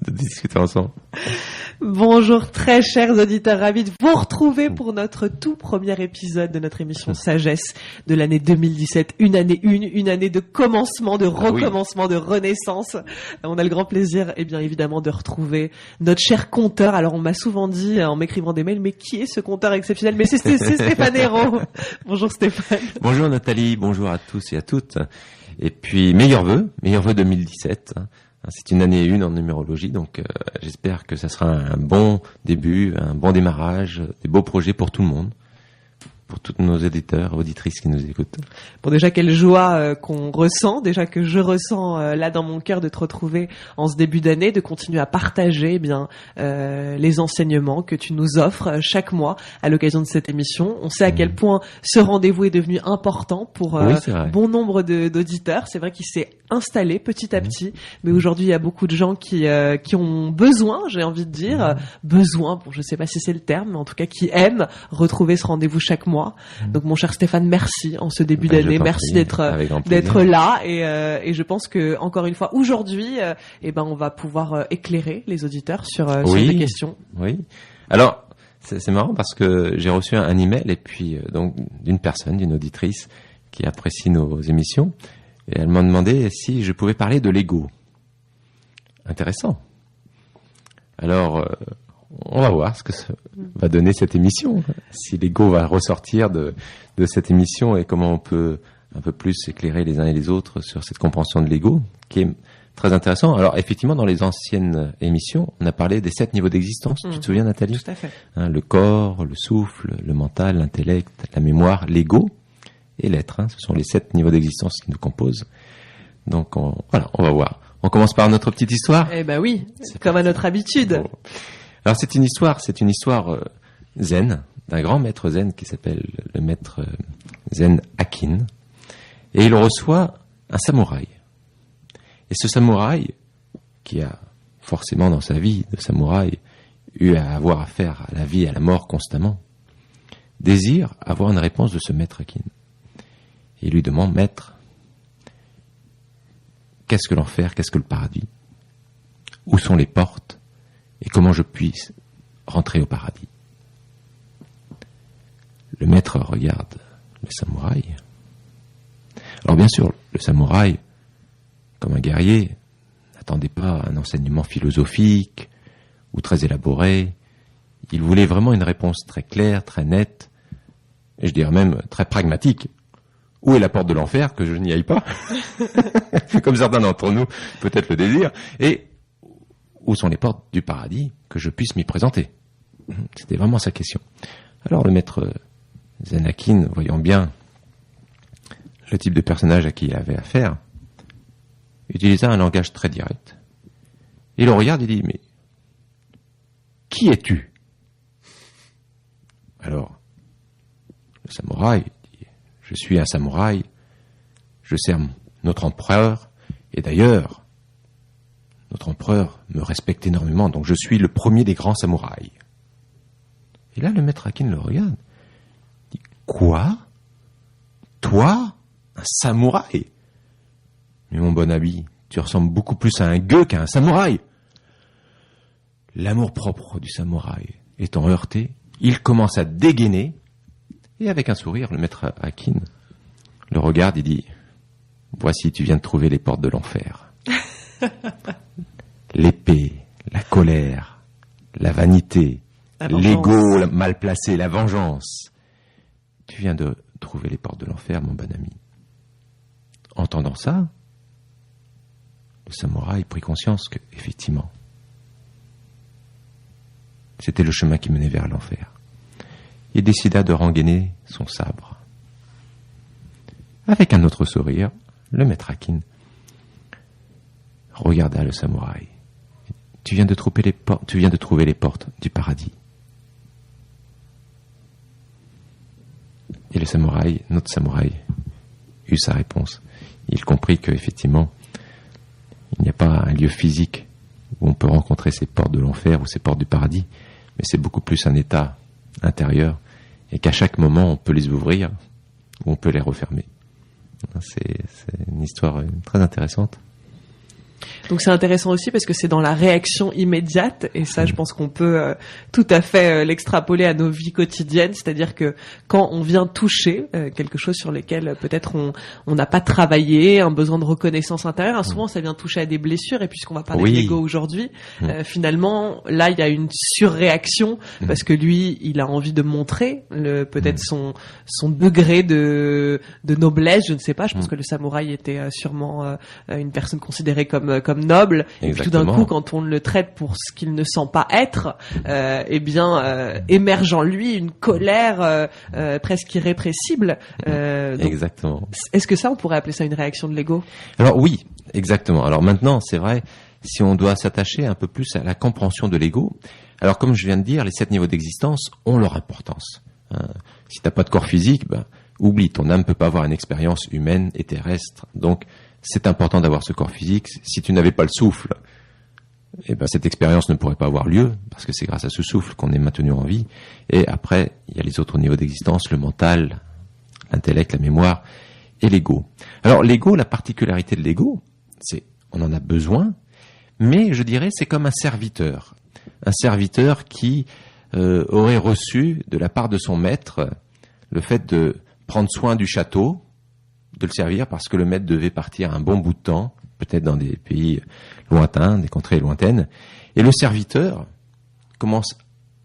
de discuter ensemble. Bonjour très chers auditeurs, ravis de vous retrouver pour notre tout premier épisode de notre émission Sagesse de l'année 2017. Une année de commencement, de recommencement, de renaissance. On a le grand plaisir, bien évidemment, de retrouver notre cher conteur. Alors on m'a souvent dit en m'écrivant des mails, mais qui est ce conteur exceptionnel? Mais c'est Stéphane Hérault. Bonjour Stéphane. Bonjour Nathalie, bonjour à tous et à toutes. Et puis meilleurs vœux 2017. C'est une année 1 en numérologie, donc j'espère que ça sera un bon début, un bon démarrage, des beaux projets pour tout le monde, pour tous nos éditeurs, auditrices qui nous écoutent. Bon, déjà quelle joie qu'on ressent, déjà que je ressens là dans mon cœur de te retrouver en ce début d'année, de continuer à partager les enseignements que tu nous offres chaque mois à l'occasion de cette émission. On sait à quel point ce rendez-vous est devenu important pour bon nombre d'auditeurs. C'est vrai qu'il s'est installé petit à petit, mais aujourd'hui il y a beaucoup de gens qui ont besoin, j'ai envie de dire, besoin, bon je sais pas si c'est le terme, mais en tout cas qui aiment retrouver ce rendez-vous chaque mois. Donc mon cher Stéphane, merci en ce début d'année, merci d'être là et je pense que encore une fois aujourd'hui, on va pouvoir éclairer les auditeurs sur des questions. Oui. Alors c'est marrant parce que j'ai reçu un email et puis donc d'une auditrice qui apprécie nos émissions. Et elle m'a demandé si je pouvais parler de l'ego. Intéressant. Alors, on va voir ce que ça va donner cette émission. Si l'ego va ressortir de cette émission et comment on peut un peu plus éclairer les uns et les autres sur cette compréhension de l'ego, qui est très intéressant. Alors, effectivement, dans les anciennes émissions, on a parlé des 7 niveaux d'existence. Tu te souviens, Nathalie? Tout à fait. Le corps, le souffle, le mental, l'intellect, la mémoire, l'ego. Et l'être, ce sont les 7 niveaux d'existence qui nous composent. Donc on va voir. On commence par notre petite histoire. Eh ben oui, comme à notre habitude. Bon. Alors c'est une histoire zen, d'un grand maître zen qui s'appelle le maître zen Hakin. Et il reçoit un samouraï. Et ce samouraï, qui a forcément dans sa vie de samouraï eu à avoir affaire à la vie et à la mort constamment, désire avoir une réponse de ce maître Hakin. Il lui demande, maître, qu'est-ce que l'enfer, qu'est-ce que le paradis? Où sont les portes? Et comment je puisse rentrer au paradis? Le maître regarde le samouraï. Alors bien sûr, le samouraï, comme un guerrier, n'attendait pas un enseignement philosophique ou très élaboré. Il voulait vraiment une réponse très claire, très nette, et je dirais même très pragmatique. Où est la porte de l'enfer, que je n'y aille pas, comme certains d'entre nous peut-être le désirent, et où sont les portes du paradis, que je puisse m'y présenter. C'était vraiment sa question. Alors le maître Zen Hakin, voyant bien le type de personnage à qui il avait affaire, utilisa un langage très direct. Il le regarde et dit, mais qui es-tu? Alors, le samouraï, je suis un samouraï, je sers notre empereur, et d'ailleurs, notre empereur me respecte énormément, donc je suis le premier des grands samouraïs. Et là, le maître Hakin le regarde, dit, quoi? Toi, un samouraï? Mais mon bon ami, tu ressembles beaucoup plus à un gueux qu'à un samouraï. L'amour-propre du samouraï étant heurté, il commence à dégainer. Et avec un sourire, le maître Hakin le regarde et dit, voici, tu viens de trouver les portes de l'enfer. L'épée, la colère, la vanité, l'ego mal placé, la vengeance. Tu viens de trouver les portes de l'enfer, mon bon ami. Entendant ça, le samouraï prit conscience que, effectivement, c'était le chemin qui menait vers l'enfer. Il décida de rengainer son sabre. Avec un autre sourire, le maître Hakin regarda le samouraï. Tu viens de trouver les portes du paradis. Et le samouraï, notre samouraï, eut sa réponse. Il comprit qu'effectivement, il n'y a pas un lieu physique où on peut rencontrer ces portes de l'enfer ou ces portes du paradis, mais c'est beaucoup plus un état intérieur, et qu'à chaque moment, on peut les ouvrir ou on peut les refermer. C'est une histoire très intéressante. Donc c'est intéressant aussi parce que c'est dans la réaction immédiate, et ça, je pense qu'on peut tout à fait l'extrapoler à nos vies quotidiennes, c'est-à-dire que quand on vient toucher quelque chose sur lequel peut-être on n'a pas travaillé, un besoin de reconnaissance intérieure, souvent ça vient toucher à des blessures, et puisqu'on va parler de l'ego aujourd'hui, finalement là il y a une surréaction parce que lui il a envie de montrer peut-être son degré de noblesse, je ne sais pas, je pense que le samouraï était sûrement une personne considérée comme noble. Exactement. Et puis tout d'un coup, quand on le traite pour ce qu'il ne sent pas être, émerge en lui une colère presque irrépressible. Donc, exactement. Est-ce que ça, on pourrait appeler ça une réaction de l'ego? Alors oui, exactement. Alors maintenant, c'est vrai, si on doit s'attacher un peu plus à la compréhension de l'ego, alors comme je viens de dire, les 7 niveaux d'existence ont leur importance. Si t'as pas de corps physique, oublie, ton âme peut pas avoir une expérience humaine et terrestre. Donc, c'est important d'avoir ce corps physique. Si tu n'avais pas le souffle, cette expérience ne pourrait pas avoir lieu, parce que c'est grâce à ce souffle qu'on est maintenu en vie. Et après, il y a les autres niveaux d'existence, le mental, l'intellect, la mémoire et l'ego. Alors, l'ego, la particularité de l'ego, c'est, on en a besoin, mais je dirais, c'est comme un serviteur. Un serviteur qui aurait reçu de la part de son maître le fait de prendre soin du château, de le servir parce que le maître devait partir un bon bout de temps, peut-être dans des pays lointains, des contrées lointaines, et le serviteur commence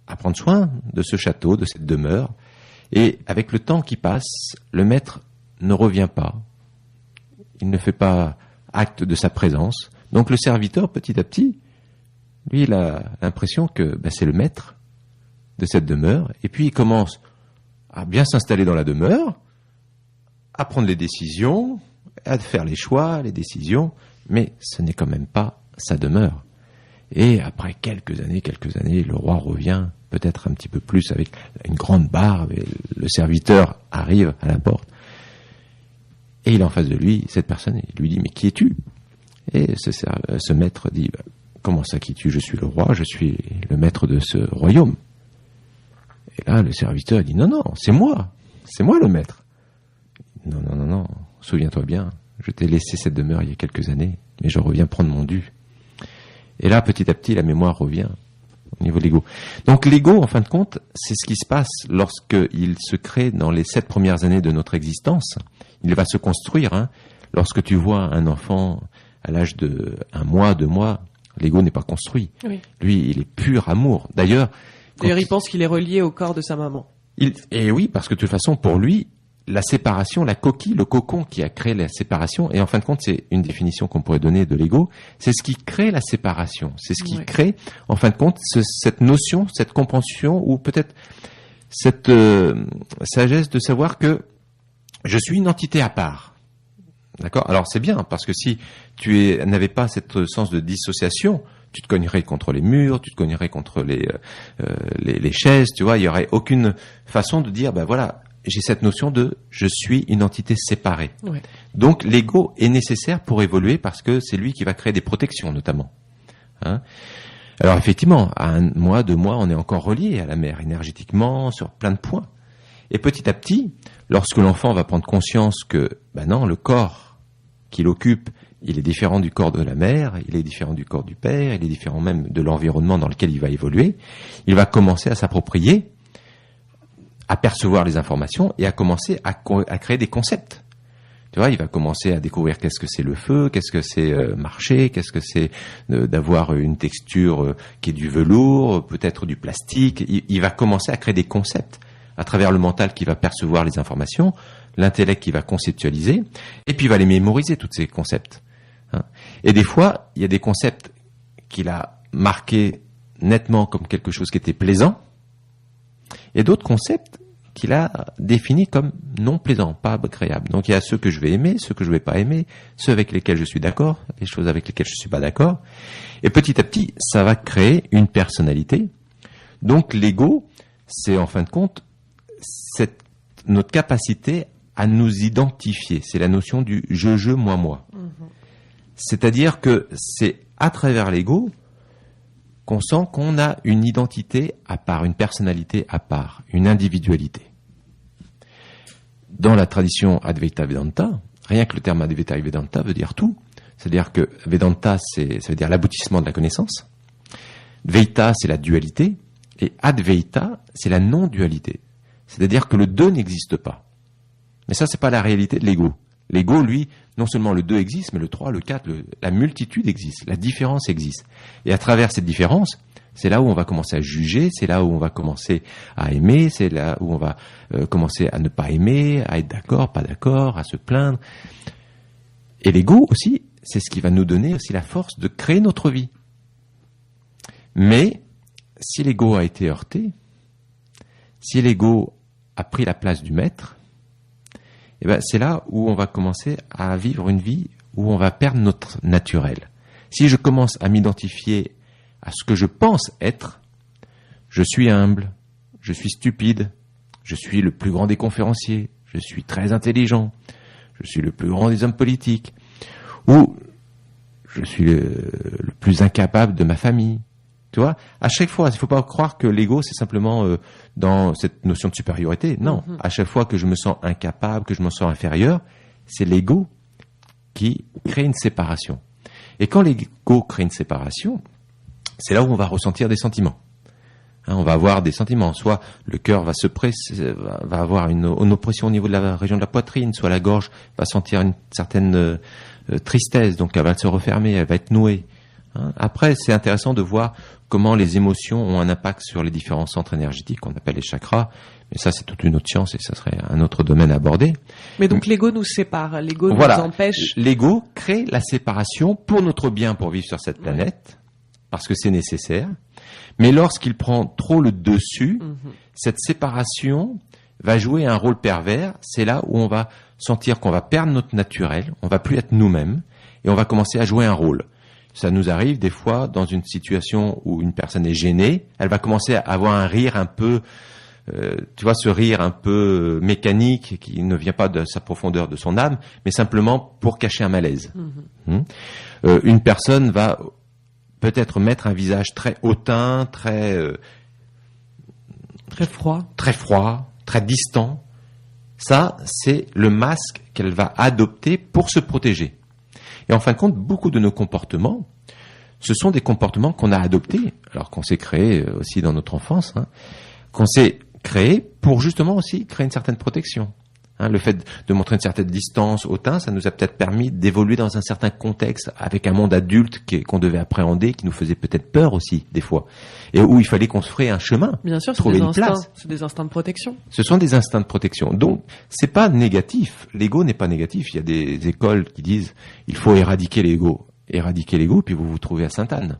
à prendre soin de ce château, de cette demeure, et avec le temps qui passe, le maître ne revient pas, il ne fait pas acte de sa présence, donc le serviteur, petit à petit, lui, il a l'impression que c'est le maître de cette demeure, et puis il commence à bien s'installer dans la demeure, à prendre les décisions, à faire les choix, les décisions, mais ce n'est quand même pas sa demeure. Et après quelques années, le roi revient, peut-être un petit peu plus, avec une grande barbe, et le serviteur arrive à la porte. Et il est en face de lui, cette personne, il lui dit, mais qui es-tu? Et ce maître dit, comment ça, qui es-tu? Je suis le roi, je suis le maître de ce royaume. Et là, le serviteur dit, non, c'est moi le maître. Non, souviens-toi bien, je t'ai laissé cette demeure il y a quelques années, mais je reviens prendre mon dû. Et là, petit à petit, la mémoire revient au niveau de l'ego. Donc l'ego, en fin de compte, c'est ce qui se passe lorsqu'il se crée dans les 7 premières années de notre existence. Il va se construire. Lorsque tu vois un enfant à l'âge de 1 mois, 2 mois, l'ego n'est pas construit. Oui. Lui, il est pur amour. D'ailleurs, il pense qu'il est relié au corps de sa maman. Et oui, parce que de toute façon, pour lui, la séparation, la coquille, le cocon qui a créé la séparation, et en fin de compte, c'est une définition qu'on pourrait donner de l'ego, c'est ce qui crée la séparation. C'est ce qui crée, en fin de compte, cette notion, cette compréhension, ou peut-être cette sagesse de savoir que je suis une entité à part. D'accord? Alors c'est bien, parce que si tu n'avais pas cette sens de dissociation, tu te cognerais contre les murs, tu te cognerais contre les chaises, tu vois, il y aurait aucune façon de dire, voilà, j'ai cette notion de je suis une entité séparée. Ouais. Donc l'ego est nécessaire pour évoluer parce que c'est lui qui va créer des protections notamment. Alors effectivement, à 1 mois, 2 mois, on est encore relié à la mère énergétiquement sur plein de points. Et petit à petit, lorsque l'enfant va prendre conscience que non, le corps qu'il occupe, il est différent du corps de la mère, il est différent du corps du père, il est différent même de l'environnement dans lequel il va évoluer, il va commencer à s'approprier, à percevoir les informations et à commencer à créer des concepts. Tu vois, il va commencer à découvrir qu'est-ce que c'est le feu, qu'est-ce que c'est marcher, qu'est-ce que c'est d'avoir une texture qui est du velours, peut-être du plastique. Il va commencer à créer des concepts à travers le mental qui va percevoir les informations, l'intellect qui va conceptualiser, et puis il va les mémoriser, tous ces concepts. Et des fois, il y a des concepts qu'il a marqués nettement comme quelque chose qui était plaisant, et d'autres concepts qu'il a définis comme non plaisants, pas agréables. Donc il y a ceux que je vais aimer, ceux que je ne vais pas aimer, ceux avec lesquels je suis d'accord, les choses avec lesquelles je ne suis pas d'accord. Et petit à petit, ça va créer une personnalité. Donc l'ego, c'est en fin de compte notre capacité à nous identifier. C'est la notion du je, moi, moi. C'est-à-dire que c'est à travers l'ego qu'on sent qu'on a une identité à part, une personnalité à part, une individualité. Dans la tradition Advaita Vedanta, rien que le terme Advaita Vedanta veut dire tout. C'est-à-dire que Vedanta, ça veut dire l'aboutissement de la connaissance. Dvaita, c'est la dualité. Et Advaita, c'est la non-dualité. C'est-à-dire que le 2 n'existe pas. Mais ça, c'est pas la réalité de l'ego. L'ego, lui, non seulement le 2 existe, mais le 3, le 4, la multitude existe. La différence existe. Et à travers cette différence, c'est là où on va commencer à juger, c'est là où on va commencer à aimer, c'est là où on va commencer à ne pas aimer, à être d'accord, pas d'accord, à se plaindre. Et l'ego aussi, c'est ce qui va nous donner aussi la force de créer notre vie. Mais si l'ego a été heurté, si l'ego a pris la place du maître, eh ben c'est là où on va commencer à vivre une vie où on va perdre notre naturel. Si je commence à m'identifier à ce que je pense être, je suis humble, je suis stupide, je suis le plus grand des conférenciers, je suis très intelligent, je suis le plus grand des hommes politiques, ou je suis le plus incapable de ma famille. Tu vois, à chaque fois, il ne faut pas croire que l'ego, c'est simplement dans cette notion de supériorité. Non, à chaque fois que je me sens incapable, que je me sens inférieur, c'est l'ego qui crée une séparation. Et quand l'ego crée une séparation, c'est là où on va ressentir des sentiments. On va avoir des sentiments. Soit le cœur va se presser, va avoir une oppression au niveau de la région de la poitrine, soit la gorge va sentir une certaine tristesse, donc elle va se refermer, elle va être nouée. Après, c'est intéressant de voir comment les émotions ont un impact sur les différents centres énergétiques qu'on appelle les chakras. Mais ça, c'est toute une autre science et ça serait un autre domaine à aborder. Mais donc l'ego nous sépare, l'ego nous empêche. L'ego crée la séparation pour notre bien, pour vivre sur cette planète, parce que c'est nécessaire. Mais lorsqu'il prend trop le dessus, cette séparation va jouer un rôle pervers. C'est là où on va sentir qu'on va perdre notre naturel, on va plus être nous-mêmes et on va commencer à jouer un rôle. Ça nous arrive des fois dans une situation où une personne est gênée, elle va commencer à avoir un rire un peu, tu vois, ce rire un peu mécanique qui ne vient pas de sa profondeur de son âme, mais simplement pour cacher un malaise. Une personne va peut-être mettre un visage très hautain, très froid, très distant. Ça, c'est le masque qu'elle va adopter pour se protéger. Et en fin de compte, beaucoup de nos comportements, ce sont des comportements qu'on a adoptés, alors qu'on s'est créé aussi dans notre enfance, qu'on s'est créé pour justement aussi créer une certaine protection. Le fait de montrer une certaine distance, hautain, ça nous a peut-être permis d'évoluer dans un certain contexte avec un monde adulte qu'on devait appréhender, qui nous faisait peut-être peur aussi, des fois. Et où il fallait qu'on se ferait un chemin. Bien sûr, trouver une place. C'est des instincts de protection. Ce sont des instincts de protection. Donc, c'est pas négatif. L'ego n'est pas négatif. Il y a des écoles qui disent, il faut éradiquer l'ego. Éradiquer l'ego, puis vous vous trouvez à Sainte-Anne.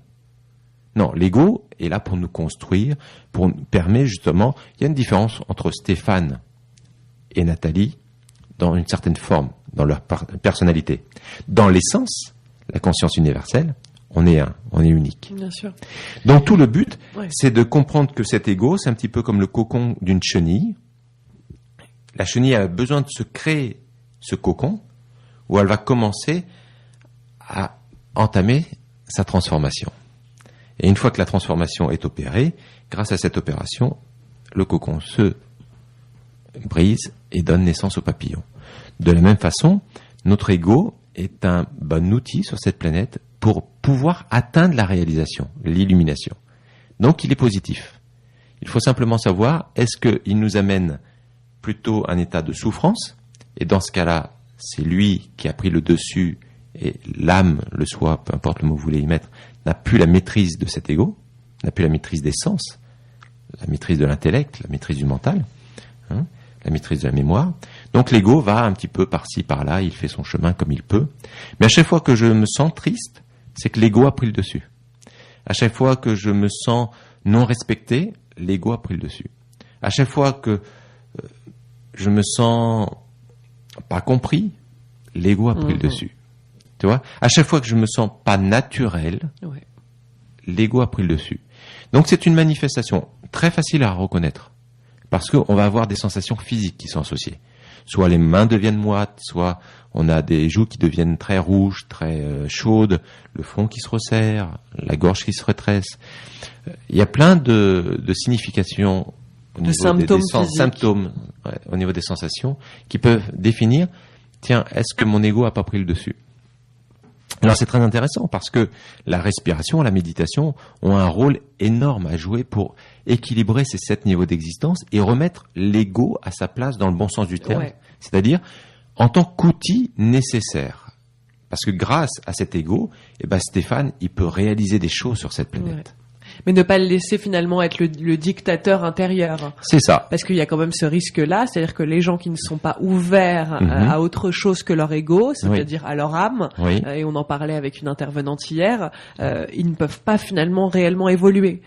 Non, l'ego est là pour nous construire, pour nous permettre justement, il y a une différence entre Stéphane et Nathalie, dans une certaine forme, dans leur personnalité. Dans l'essence, la conscience universelle, on est un, on est unique. Bien sûr. Donc tout le but, c'est de comprendre que cet ego, c'est un petit peu comme le cocon d'une chenille. La chenille a besoin de se créer ce cocon, où elle va commencer à entamer sa transformation. Et une fois que la transformation est opérée, grâce à cette opération, le cocon se brise et donne naissance au papillon. De la même façon, notre ego est un bon outil sur cette planète pour pouvoir atteindre la réalisation, l'illumination. Donc il est positif. Il faut simplement savoir, est-ce qu'il nous amène plutôt à un état de souffrance, et dans ce cas-là, c'est lui qui a pris le dessus, et l'âme, le soi, peu importe le mot que vous voulez y mettre, n'a plus la maîtrise de cet ego, n'a plus la maîtrise des sens, la maîtrise de l'intellect, la maîtrise du mental, la maîtrise de la mémoire. Donc l'ego va un petit peu par-ci, par-là, il fait son chemin comme il peut. Mais à chaque fois que je me sens triste, c'est que l'ego a pris le dessus. À chaque fois que je me sens non respecté, l'ego a pris le dessus. À chaque fois que je me sens pas compris, l'ego a pris le dessus. Tu vois ? À chaque fois que je me sens pas naturel, l'ego a pris le dessus. Donc c'est une manifestation très facile à reconnaître. Parce qu'on va avoir des sensations physiques qui sont associées. Soit les mains deviennent moites, soit on a des joues qui deviennent très rouges, très chaudes, le front qui se resserre, la gorge qui se rétrécit. Il y a plein de significations au niveau symptômes au niveau des sensations qui peuvent définir, tiens, est-ce que mon ego a pas pris le dessus ? Alors c'est très intéressant parce que la respiration, la méditation ont un rôle énorme à jouer pour équilibrer ces 7 niveaux d'existence et remettre l'ego à sa place dans le bon sens du terme. Ouais. C'est-à-dire en tant qu'outil nécessaire. Parce que grâce à cet ego, Stéphane, il peut réaliser des choses sur cette planète. Ouais. Mais ne pas le laisser finalement être le dictateur intérieur. C'est ça. Parce qu'il y a quand même ce risque-là, c'est-à-dire que les gens qui ne sont pas ouverts à autre chose que leur ego, c'est-à-dire à leur âme, et on en parlait avec une intervenante hier, ils ne peuvent pas finalement réellement évoluer.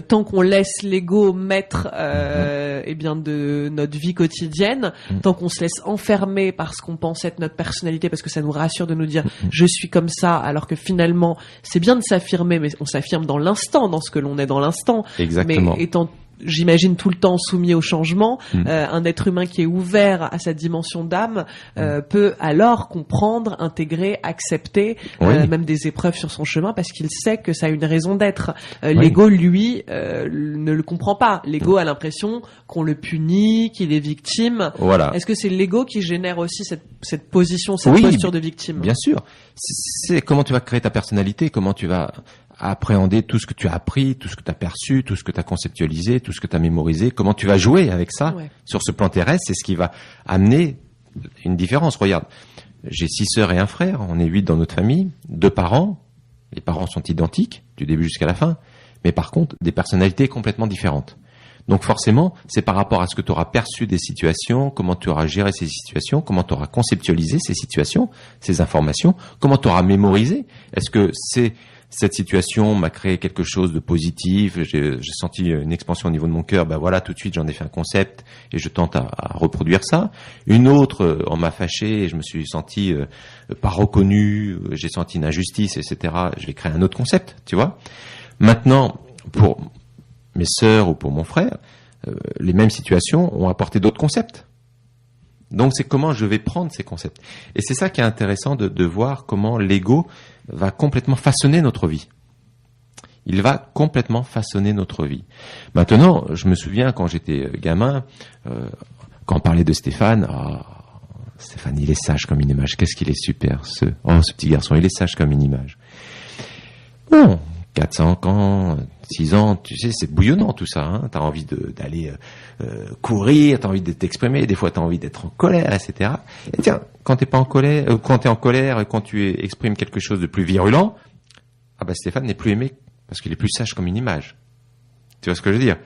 Tant qu'on laisse l'ego maître de notre vie quotidienne, tant qu'on se laisse enfermer par ce qu'on pense être notre personnalité, parce que ça nous rassure de nous dire je suis comme ça, alors que finalement c'est bien de s'affirmer, mais on s'affirme dans l'instant, dans ce que l'on est dans l'instant. Exactement. Mais étant, j'imagine, tout le temps soumis au changement, un être humain qui est ouvert à sa dimension d'âme peut alors comprendre, intégrer, accepter même des épreuves sur son chemin, parce qu'il sait que ça a une raison d'être. L'ego, lui, ne le comprend pas. L'ego a l'impression qu'on le punit, qu'il est victime. Voilà. Est-ce que c'est l'ego qui génère aussi cette position, cette posture de victime? Bien sûr. C'est comment tu vas créer ta personnalité, comment tu vas appréhender tout ce que tu as appris, tout ce que tu as perçu, tout ce que tu as conceptualisé, tout ce que tu as mémorisé, comment tu vas jouer avec ça sur ce plan terrestre, c'est ce qui va amener une différence. Regarde, j'ai 6 sœurs et un frère, on est 8 dans notre famille, 2 parents, les parents sont identiques du début jusqu'à la fin, mais par contre des personnalités complètement différentes. Donc forcément, c'est par rapport à ce que tu auras perçu des situations, comment tu auras géré ces situations, comment tu auras conceptualisé ces situations, ces informations, comment tu auras mémorisé. Est-ce que cette situation m'a créé quelque chose de positif, j'ai senti une expansion au niveau de mon cœur, tout de suite j'en ai fait un concept et je tente à reproduire ça. Une autre, on m'a fâché et je me suis senti pas reconnu, j'ai senti une injustice, etc. Je vais créer un autre concept, tu vois. Maintenant, pour mes sœurs ou pour mon frère, les mêmes situations ont apporté d'autres concepts. Donc c'est comment je vais prendre ces concepts. Et c'est ça qui est intéressant de voir comment l'ego va complètement façonner notre vie. Il va complètement façonner notre vie. Maintenant, je me souviens quand j'étais gamin, quand on parlait de Stéphane, Stéphane, il est sage comme une image. Qu'est-ce qu'il est super, ce petit garçon, il est sage comme une image. Bon, 4-5 ans, 6 ans, tu sais, c'est bouillonnant tout ça. Hein. T'as envie d'aller courir, t'as envie de t'exprimer, des fois t'as envie d'être en colère, etc. Et tiens, quand t'es en colère et quand tu exprimes quelque chose de plus virulent, Stéphane n'est plus aimé parce qu'il est plus sage comme une image. Tu vois ce que je veux dire?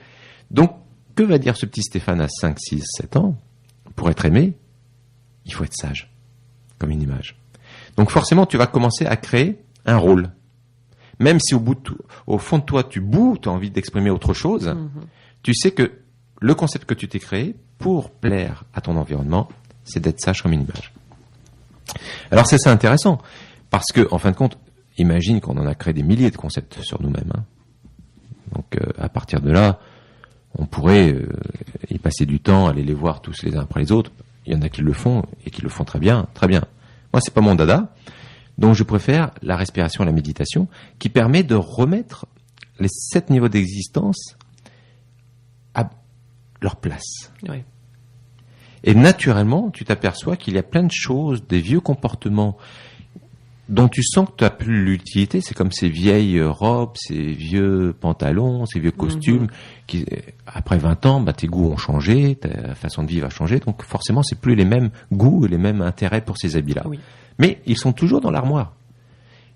Donc, que va dire ce petit Stéphane à 5, 6, 7 ans? Pour être aimé, il faut être sage comme une image. Donc forcément, tu vas commencer à créer un rôle. Même si au fond de toi, tu as envie d'exprimer autre chose, tu sais que le concept que tu t'es créé pour plaire à ton environnement, c'est d'être sage comme une image. Alors c'est intéressant, parce que en fin de compte, imagine qu'on en a créé des milliers de concepts sur nous-mêmes. Hein. Donc à partir de là, on pourrait y passer du temps, aller les voir tous les uns après les autres. Il y en a qui le font et qui le font très bien, très bien. Moi, c'est pas mon dada. Donc je préfère la respiration et la méditation qui permet de remettre les 7 niveaux d'existence à leur place. Oui. Et naturellement, tu t'aperçois qu'il y a plein de choses, des vieux comportements dont tu sens que tu n'as plus l'utilité. C'est comme ces vieilles robes, ces vieux pantalons, ces vieux costumes qui, après 20 ans, tes goûts ont changé, ta façon de vivre a changé. Donc forcément, c'est plus les mêmes goûts et les mêmes intérêts pour ces habits-là. Oui. Mais ils sont toujours dans l'armoire.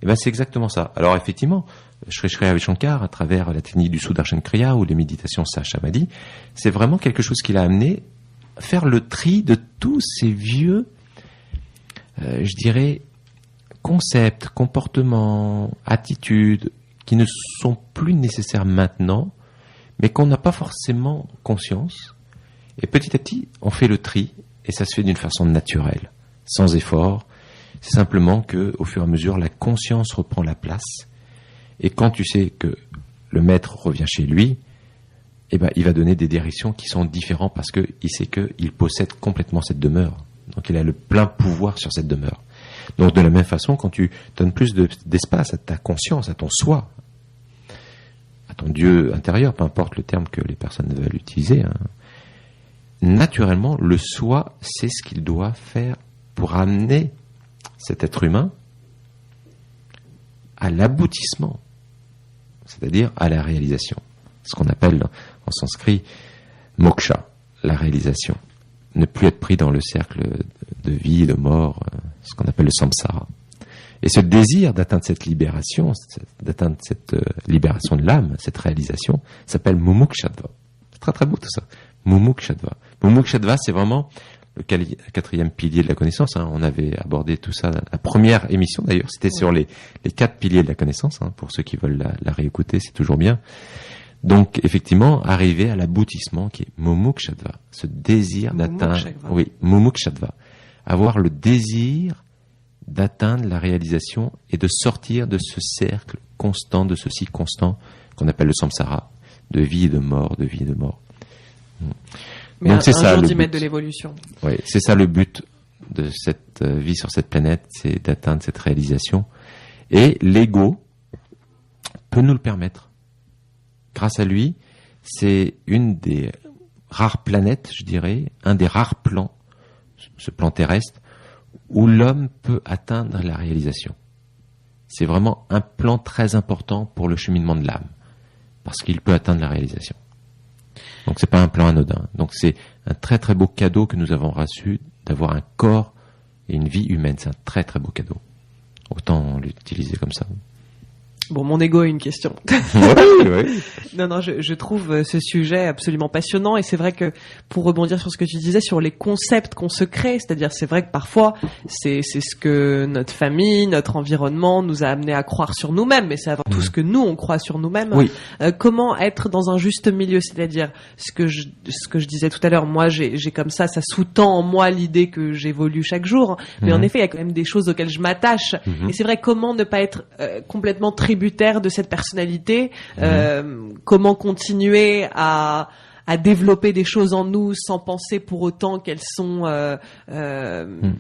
Et c'est exactement ça. Alors effectivement, Shri Shri Ravi Shankar, à travers la technique du Sudarshan Kriya ou les méditations Sahaja-Samadhi, c'est vraiment quelque chose qui l'a amené à faire le tri de tous ces vieux, je dirais, concepts, comportements, attitudes qui ne sont plus nécessaires maintenant, mais qu'on n'a pas forcément conscience. Et petit à petit, on fait le tri et ça se fait d'une façon naturelle, sans effort. C'est simplement que, au fur et à mesure, la conscience reprend la place. Et quand tu sais que le maître revient chez lui, il va donner des directions qui sont différentes parce qu'il sait qu'il possède complètement cette demeure. Donc il a le plein pouvoir sur cette demeure. Donc de la même façon, quand tu donnes plus d'espace à ta conscience, à ton soi, à ton Dieu intérieur, peu importe le terme que les personnes veulent utiliser, naturellement, le soi sait ce qu'il doit faire pour amener cet être humain à l'aboutissement, c'est-à-dire à la réalisation. Ce qu'on appelle en sanskrit moksha, la réalisation. Ne plus être pris dans le cercle de vie, de mort, ce qu'on appelle le samsara. Et ce désir d'atteindre cette libération, d'atteindre cette libération de l'âme, cette réalisation, s'appelle mumukshadva. C'est très très beau tout ça. Mumukshadva. Mumukshadva, c'est vraiment le quatrième pilier de la connaissance. On avait abordé tout ça. La première émission d'ailleurs, c'était sur les 4 piliers de la connaissance. Pour ceux qui veulent la réécouter, c'est toujours bien. Donc effectivement, arriver à l'aboutissement qui est mumukshadva, ce désir d'atteindre. Oui, mumukshadva. Avoir le désir d'atteindre la réalisation et de sortir de ce cercle constant, de ce cycle constant qu'on appelle le samsara, de vie et de mort, de vie et de mort. Mais donc c'est ça le but de l'évolution. Oui, c'est ça le but de cette vie sur cette planète, c'est d'atteindre cette réalisation. Et l'ego peut nous le permettre. Grâce à lui, c'est une des rares planètes, je dirais, un des rares plans, ce plan terrestre, où l'homme peut atteindre la réalisation. C'est vraiment un plan très important pour le cheminement de l'âme, parce qu'il peut atteindre la réalisation. Donc c'est pas un plan anodin. Donc c'est un très très beau cadeau que nous avons reçu d'avoir un corps et une vie humaine. C'est un très très beau cadeau. Autant l'utiliser comme ça. Bon, mon ego a une question. Oui. Non, je trouve ce sujet absolument passionnant et c'est vrai que pour rebondir sur ce que tu disais sur les concepts qu'on se crée, c'est-à-dire c'est vrai que parfois c'est ce que notre famille, notre environnement nous a amené à croire sur nous-mêmes, mais c'est avant tout ce que nous on croit sur nous-mêmes. Oui. Comment être dans un juste milieu, c'est-à-dire ce que je disais tout à l'heure, moi j'ai comme ça sous-tend en moi l'idée que j'évolue chaque jour, mais en effet il y a quand même des choses auxquelles je m'attache et c'est vrai comment ne pas être complètement tributaire de cette personnalité, comment continuer à développer des choses en nous sans penser pour autant qu'elles sont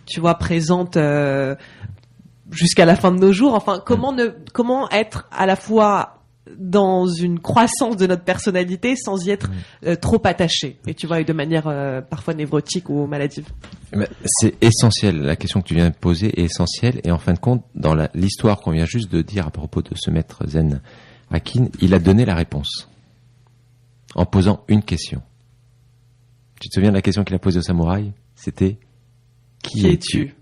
tu vois présentes jusqu'à la fin de nos jours. Enfin, comment être à la fois dans une croissance de notre personnalité sans y être trop attaché et tu vois et de manière parfois névrotique ou maladive. C'est essentiel, la question que tu viens de poser est essentielle et en fin de compte dans l'histoire qu'on vient juste de dire à propos de ce maître zen Hakin, il a donné la réponse en posant une question. Tu te souviens de la question qu'il a posée au samouraï? C'était qui es-tu?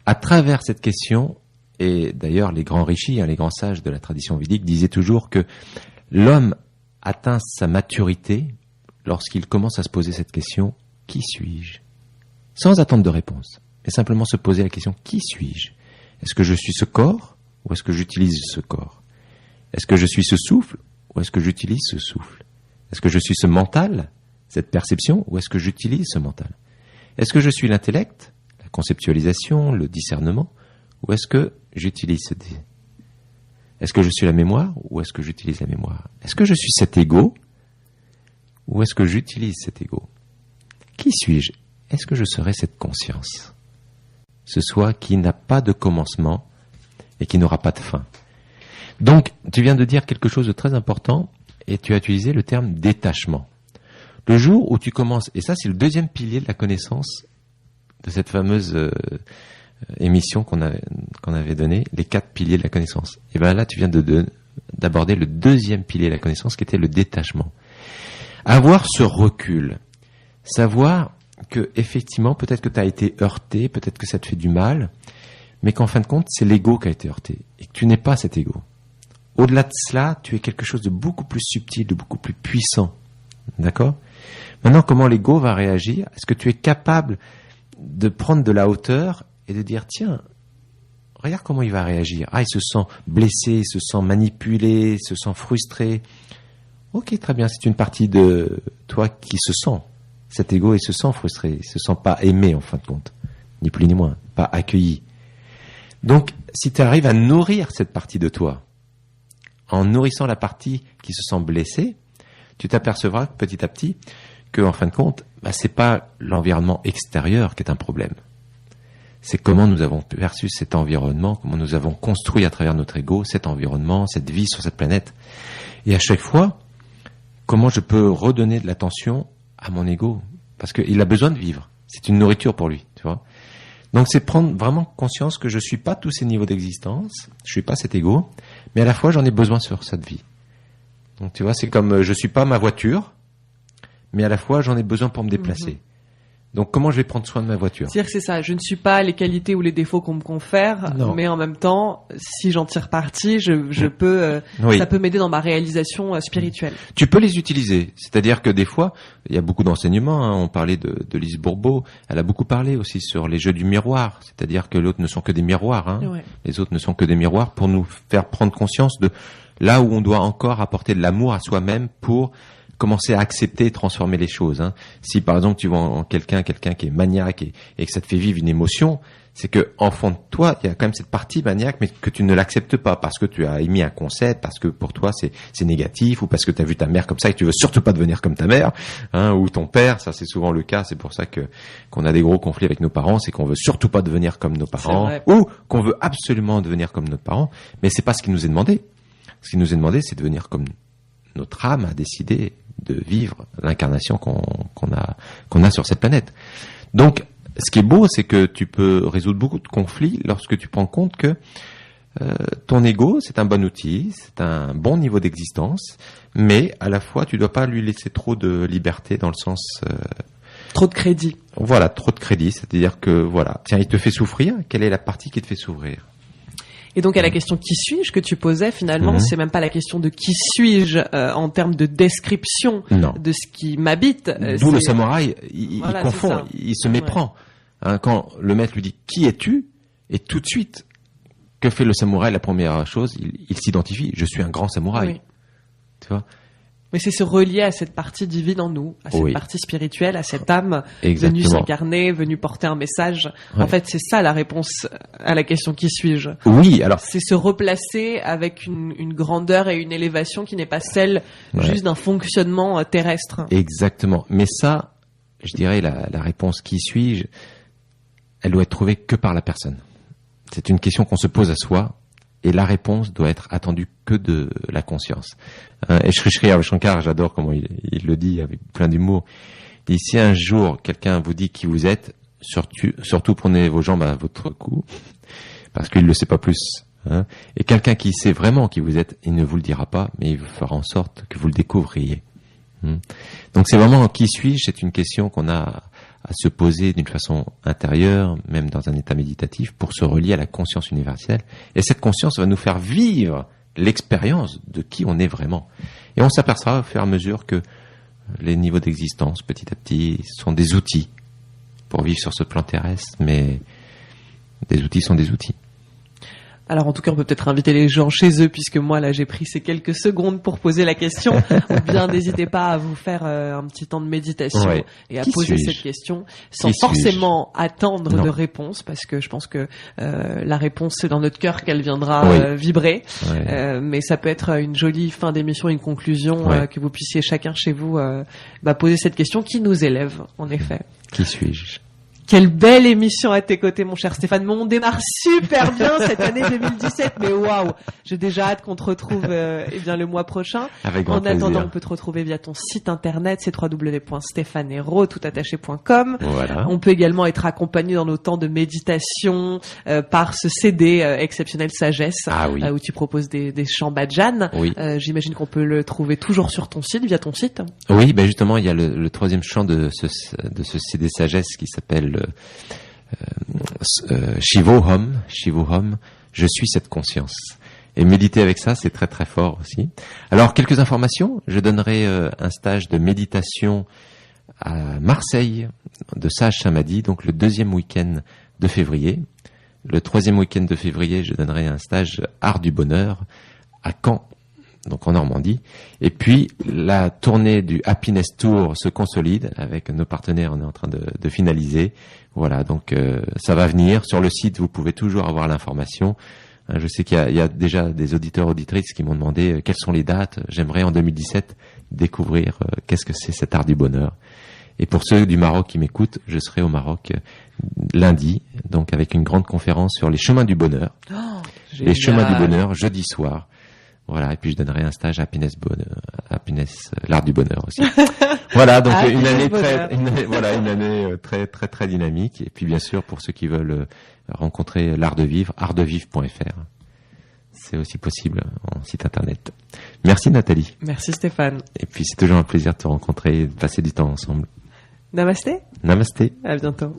À travers cette question, et d'ailleurs les grands rishis, les grands sages de la tradition védique disaient toujours que l'homme atteint sa maturité lorsqu'il commence à se poser cette question, qui suis-je? Sans attendre de réponse, mais simplement se poser la question, qui suis-je? Est-ce que je suis ce corps ou est-ce que j'utilise ce corps? Est-ce que je suis ce souffle ou est-ce que j'utilise ce souffle? Est-ce que je suis ce mental, cette perception, ou est-ce que j'utilise ce mental? Est-ce que je suis l'intellect, la conceptualisation, le discernement, ou est-ce que j'utilise ce discernement? Est-ce que je suis la mémoire ou est-ce que j'utilise la mémoire? Est-ce que je suis cet ego ou est-ce que j'utilise cet ego? Qui suis-je? Est-ce que je serai cette conscience? Ce soi qui n'a pas de commencement et qui n'aura pas de fin. Donc, tu viens de dire quelque chose de très important et tu as utilisé le terme détachement. Le jour où tu commences, et ça c'est le deuxième pilier de la connaissance de cette fameuse émission qu'on avait donnée, les 4 piliers de la connaissance. Et bien là, tu viens d'aborder le deuxième pilier de la connaissance qui était le détachement. Avoir ce recul, savoir que effectivement, peut-être que tu as été heurté, peut-être que ça te fait du mal, mais qu'en fin de compte, c'est l'ego qui a été heurté et que tu n'es pas cet ego. Au-delà de cela, tu es quelque chose de beaucoup plus subtil, de beaucoup plus puissant. D'accord ? Maintenant, comment l'ego va réagir ? Est-ce que tu es capable de prendre de la hauteur et de dire, tiens, regarde comment il va réagir. Ah, il se sent blessé, il se sent manipulé, il se sent frustré. Ok, très bien, c'est une partie de toi qui se sent. Cet ego, il se sent frustré, il se sent pas aimé en fin de compte, ni plus ni moins, pas accueilli. Donc, si tu arrives à nourrir cette partie de toi, en nourrissant la partie qui se sent blessée, tu t'apercevras petit à petit que, en fin de compte, c'est pas l'environnement extérieur qui est un problème. C'est comment nous avons perçu cet environnement, comment nous avons construit à travers notre ego cet environnement, cette vie sur cette planète. Et à chaque fois, comment je peux redonner de l'attention à mon ego ? Parce qu'il a besoin de vivre. C'est une nourriture pour lui, tu vois. Donc c'est prendre vraiment conscience que je suis pas tous ces niveaux d'existence, je suis pas cet ego, mais à la fois j'en ai besoin sur cette vie. Donc tu vois, c'est comme je suis pas ma voiture, mais à la fois j'en ai besoin pour me déplacer. Donc comment je vais prendre soin de ma voiture? C'est-à-dire que c'est ça, je ne suis pas les qualités ou les défauts qu'on me confère, Non. mais en même temps, si j'en tire parti, je peux, Oui. ça peut m'aider dans ma réalisation spirituelle. Tu peux les utiliser, c'est-à-dire que des fois, il y a beaucoup d'enseignements, hein. On parlait de Lise Bourbeau, elle a beaucoup parlé aussi sur les jeux du miroir, c'est-à-dire que l'autre ne sont que des miroirs, hein. Ouais. Les autres ne sont que des miroirs pour nous faire prendre conscience de là où on doit encore apporter de l'amour à soi-même pour commencer à accepter et transformer les choses, hein. Si par exemple tu vois en quelqu'un qui est maniaque et que ça te fait vivre une émotion, c'est que en fond de toi, il y a quand même cette partie maniaque, mais que tu ne l'acceptes pas parce que tu as émis un concept, parce que pour toi c'est négatif, ou parce que tu as vu ta mère comme ça et que tu veux surtout pas devenir comme ta mère, hein, ou ton père. Ça c'est souvent le cas. C'est pour ça qu'on a des gros conflits avec nos parents, c'est qu'on veut surtout pas devenir comme nos parents, ou qu'on veut absolument devenir comme nos parents. Mais c'est pas ce qui nous est demandé. Ce qui nous est demandé, c'est de devenir comme notre âme a décidé de vivre l'incarnation qu'on a sur cette planète. Donc, ce qui est beau, c'est que tu peux résoudre beaucoup de conflits lorsque tu prends compte que ton ego, c'est un bon outil, c'est un bon niveau d'existence, mais à la fois, tu dois pas lui laisser trop de liberté dans le sens... Trop de crédit. Voilà, trop de crédit, c'est-à-dire que, voilà, tiens, il te fait souffrir, quelle est la partie qui te fait souffrir? Et donc à la question qui suis-je que tu posais, finalement, c'est même pas la question de qui suis-je en termes de description de ce qui m'habite. D'où le samouraï, il confond, il se méprend. Hein, quand le maître lui dit « Qui es-tu ?» et tout de suite, que fait le samouraï? La première chose, il s'identifie « Je suis un grand samouraï. Oui. » Tu vois? Mais c'est se relier à cette partie divine en nous, à cette partie spirituelle, à cette âme venue s'incarner, venue porter un message. Ouais. En fait, c'est ça la réponse à la question qui suis-je. Oui, alors c'est se replacer avec une grandeur et une élévation qui n'est pas celle juste d'un fonctionnement terrestre. Exactement. Mais ça, je dirais la réponse qui suis-je, elle doit être trouvée que par la personne. C'est une question qu'on se pose à soi. Et la réponse doit être attendue que de la conscience. Et Sri Ravi Shankar, j'adore comment il le dit avec plein d'humour. Il dit, si un jour quelqu'un vous dit qui vous êtes, surtout prenez vos jambes à votre cou, parce qu'il ne le sait pas plus. Hein. Et quelqu'un qui sait vraiment qui vous êtes, il ne vous le dira pas, mais il fera en sorte que vous le découvriez. Donc c'est vraiment qui suis-je, c'est une question qu'on a à se poser d'une façon intérieure, même dans un état méditatif, pour se relier à la conscience universelle. Et cette conscience va nous faire vivre l'expérience de qui on est vraiment. Et on s'apercevra au fur et à mesure que les niveaux d'existence, petit à petit, sont des outils pour vivre sur ce plan terrestre, mais des outils sont des outils. Alors en tout cas, on peut peut-être inviter les gens chez eux, puisque moi là j'ai pris ces quelques secondes pour poser la question. Ou bien n'hésitez pas à vous faire un petit temps de méditation et à poser cette question sans forcément attendre de réponse, parce que je pense que la réponse c'est dans notre cœur qu'elle viendra vibrer. Mais ça peut être une jolie fin d'émission, une conclusion, que vous puissiez chacun chez vous poser cette question qui nous élève en effet. Qui suis-je? Quelle belle émission à tes côtés, mon cher Stéphane. On démarre super bien cette année 2017, mais waouh, j'ai déjà hâte qu'on te retrouve le mois prochain. Avec grand plaisir. En attendant, on peut te retrouver via ton site internet, c'est www.stéphanero.toutattaché.com. Voilà. On peut également être accompagné dans nos temps de méditation par ce CD exceptionnel Sagesse, où tu proposes des chants bhajan. Oui. J'imagine qu'on peut le trouver toujours sur ton site, via ton site. Oui, justement, il y a le troisième chant de ce CD Sagesse qui s'appelle Shivoham, je suis cette conscience. Et méditer avec ça, c'est très très fort aussi. Alors, quelques informations. Je donnerai un stage de méditation à Marseille, de Sage Samadhi, donc le 2e week-end de février. Le 3e week-end de février, je donnerai un stage Art du Bonheur à Caen, donc en Normandie. Et puis, la tournée du Happiness Tour se consolide avec nos partenaires. On est en train de finaliser. Voilà, donc ça va venir. Sur le site, vous pouvez toujours avoir l'information. Je sais qu'il y a déjà des auditeurs, auditrices qui m'ont demandé quelles sont les dates. J'aimerais en 2017 découvrir qu'est-ce que c'est cet art du bonheur. Et pour ceux du Maroc qui m'écoutent, je serai au Maroc lundi, donc avec une grande conférence sur les chemins du bonheur. Les chemins du bonheur, jeudi soir. Voilà, et puis je donnerai un stage à Happiness, l'art du bonheur aussi. Voilà, donc une année très très très dynamique. Et puis bien sûr, pour ceux qui veulent rencontrer l'art de vivre, artdevivre.fr. C'est aussi possible en site internet. Merci Nathalie. Merci Stéphane. Et puis c'est toujours un plaisir de te rencontrer et de passer du temps ensemble. Namasté. Namasté. À bientôt.